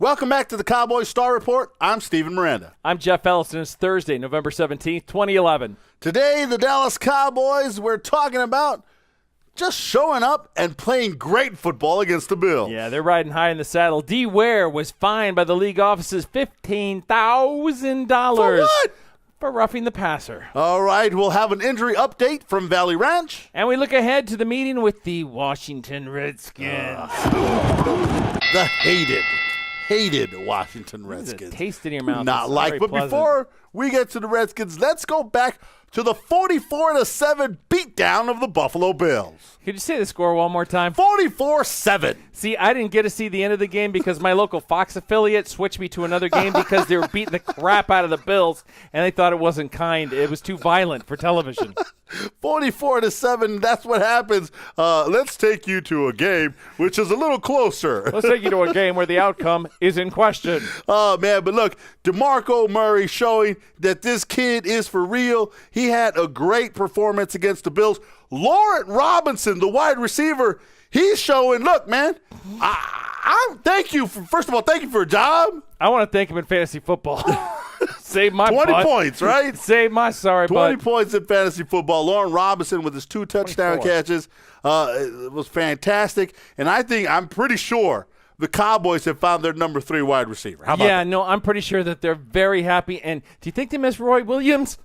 Welcome back to the Cowboys Star Report. I'm Steven Miranda. I'm Jeff Ellison. It's Thursday, November 17th, 2011. Today, the Dallas Cowboys, we're talking about just showing up and playing great football against the Bills. Yeah, they're riding high in the saddle. D. Ware was fined by the league offices $15,000. For what? For roughing the passer. All right, we'll have an injury update from Valley Ranch. And we look ahead to the meeting with the Washington Redskins. The hated Washington Redskins. Taste in your mouth. Not like, but pleasant. before we get to the Redskins, let's go back to the 44-7 beatdown of the Buffalo Bills. Could you say the score one more time? 44-7. See, I didn't get to see the end of the game because my local Fox affiliate switched me to another game because they were beating the crap out of the Bills, and they thought it wasn't kind. It was too violent for television. 44-7, that's what happens. Let's take you to a game which is a little closer. Let's take you to a game where the outcome is in question. Oh, man, but look, DeMarco Murray showing that this kid is for real. He had a great performance against the Bills. Laurent Robinson, the wide receiver, he's showing, look, man, thank you for a job. I want to thank him in fantasy football. Save my 20 butt. points, right? Save my sorry 20 butt. points in fantasy football. Laurent Robinson with his 2 touchdown 24. catches was fantastic. And I'm pretty sure the Cowboys have found their number 3 wide receiver. How about that? No, I'm pretty sure that they're very happy. And do you think they miss Roy Williams?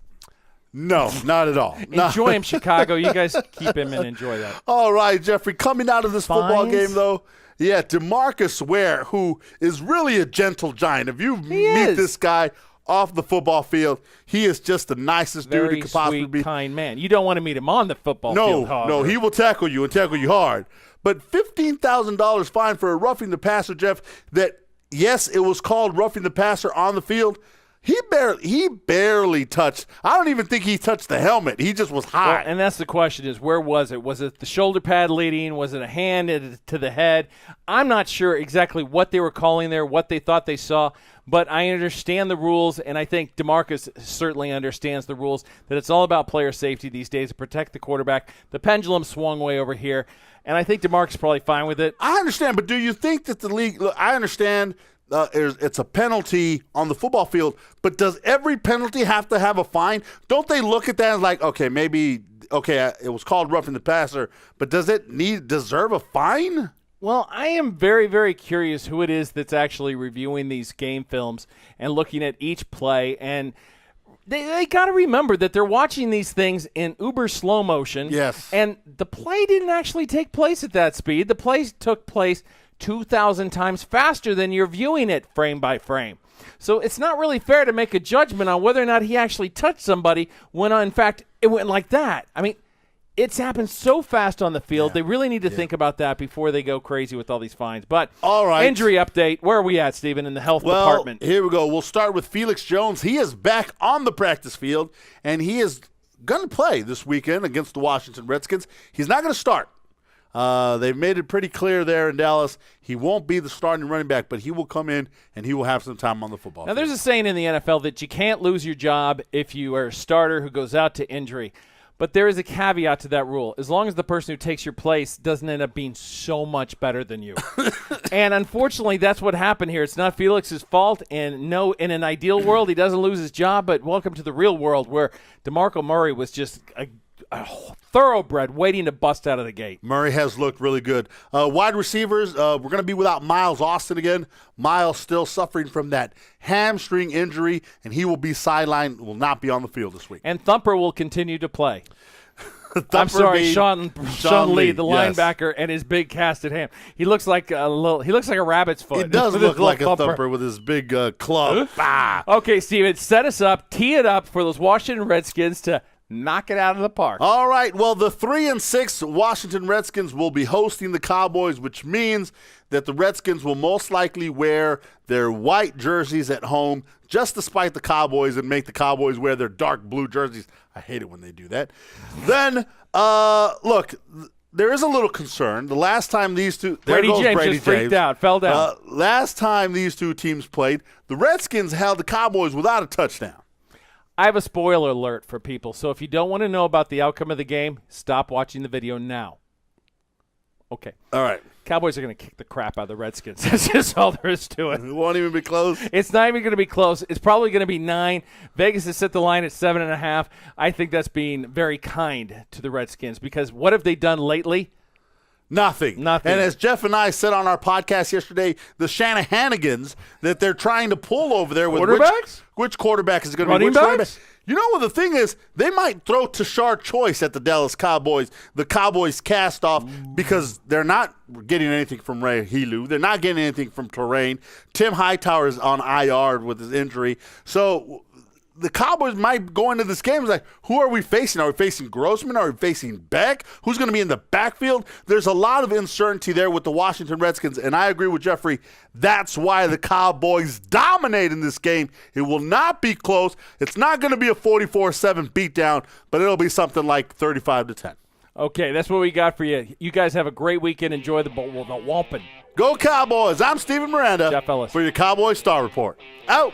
No, not at all. Enjoy him, Chicago. You guys keep him and enjoy that. All right, Jeffrey, coming out of this football Fines? game, though, yeah, DeMarcus Ware, who is really a gentle giant. If you meet this guy off the football field, he is just the nicest dude he could possibly sweet, be. kind man. You don't want to meet him on the football field, however. No, he will tackle you and tackle you hard. But $15,000 fine for a roughing the passer, Jeff, that, yes, it was called roughing the passer on the field. He barely touched. I don't even think he touched the helmet. He just was high. Well, and that's the question is, where was it? Was it the shoulder pad leading? Was it a hand to the head? I'm not sure exactly what they were calling there, what they thought they saw, but I understand the rules, and I think DeMarcus certainly understands the rules, that it's all about player safety these days to protect the quarterback. The pendulum swung way over here, and I think DeMarcus is probably fine with it. I understand, but do you think that the league – look, I understand – it's a penalty on the football field, but does every penalty have to have a fine? Don't they look at that and like, it was called roughing the passer, but does it deserve a fine? Well, I am very, very curious who it is that's actually reviewing these game films and looking at each play. And they got to remember that they're watching these things in uber slow motion. Yes. And the play didn't actually take place at that speed. The play took place 2,000 times faster than you're viewing it frame by frame. So it's not really fair to make a judgment on whether or not he actually touched somebody when, in fact, it went like that. I mean, it's happened so fast on the field. They really need to think about that before they go crazy with all these fines. But all right. Injury update. Where are we at, Stephen, in the health department? Here we go. We'll start with Felix Jones. He is back on the practice field, and he is going to play this weekend against the Washington Redskins. He's not going to start. They've made it pretty clear there in Dallas. He won't be the starting running back, but he will come in and he will have some time on the football field. Now, there's a saying in the NFL that you can't lose your job if you are a starter who goes out to injury. But there is a caveat to that rule. As long as the person who takes your place doesn't end up being so much better than you. And unfortunately, that's what happened here. It's not Felix's fault. And no, in an ideal world, he doesn't lose his job. But welcome to the real world where DeMarco Murray was just a thoroughbred waiting to bust out of the gate. Murray has looked really good. Wide receivers, we're going to be without Miles Austin again. Miles still suffering from that hamstring injury, and he will be sidelined, will not be on the field this week. And Thumper will continue to play. I'm sorry, Sean Lee, the linebacker, and his big casted ham. He looks like a rabbit's foot. He does look like a thumper with his big club. Okay, Steven, set us up, tee it up for those Washington Redskins to knock it out of the park. All right. Well, the 3-6 Washington Redskins will be hosting the Cowboys, which means that the Redskins will most likely wear their white jerseys at home, just despite the Cowboys, and make the Cowboys wear their dark blue jerseys. I hate it when they do that. Then, look, there is a little concern. The last time these two – Brady James freaked out, fell down. Last time these two teams played, the Redskins held the Cowboys without a touchdown. I have a spoiler alert for people, so if you don't want to know about the outcome of the game, stop watching the video now. Okay. All right. Cowboys are going to kick the crap out of the Redskins. That's just all there is to it. It won't even be close. It's not even going to be close. It's probably going to be 9. Vegas has set the line at 7.5. I think that's being very kind to the Redskins because what have they done lately? Nothing. And as Jeff and I said on our podcast yesterday, the Shanahanigans that they're trying to pull over there with quarterbacks? Which quarterback is it going to be? Running backs? You know what the thing is? They might throw Tashard Choice at the Dallas Cowboys, the Cowboys cast off, because they're not getting anything from Ray Helu. They're not getting anything from Terrain. Tim Hightower is on IR with his injury. So the Cowboys might go into this game like, who are we facing? Are we facing Grossman? Are we facing Beck? Who's going to be in the backfield? There's a lot of uncertainty there with the Washington Redskins, and I agree with Jeffrey. That's why the Cowboys dominate in this game. It will not be close. It's not going to be a 44-7 beatdown, but it'll be something like 35-10. Okay, that's what we got for you. You guys have a great weekend. Enjoy the Wampin'. Go Cowboys. I'm Steven Miranda. Jeff Ellis. For your Cowboys Star Report. Out.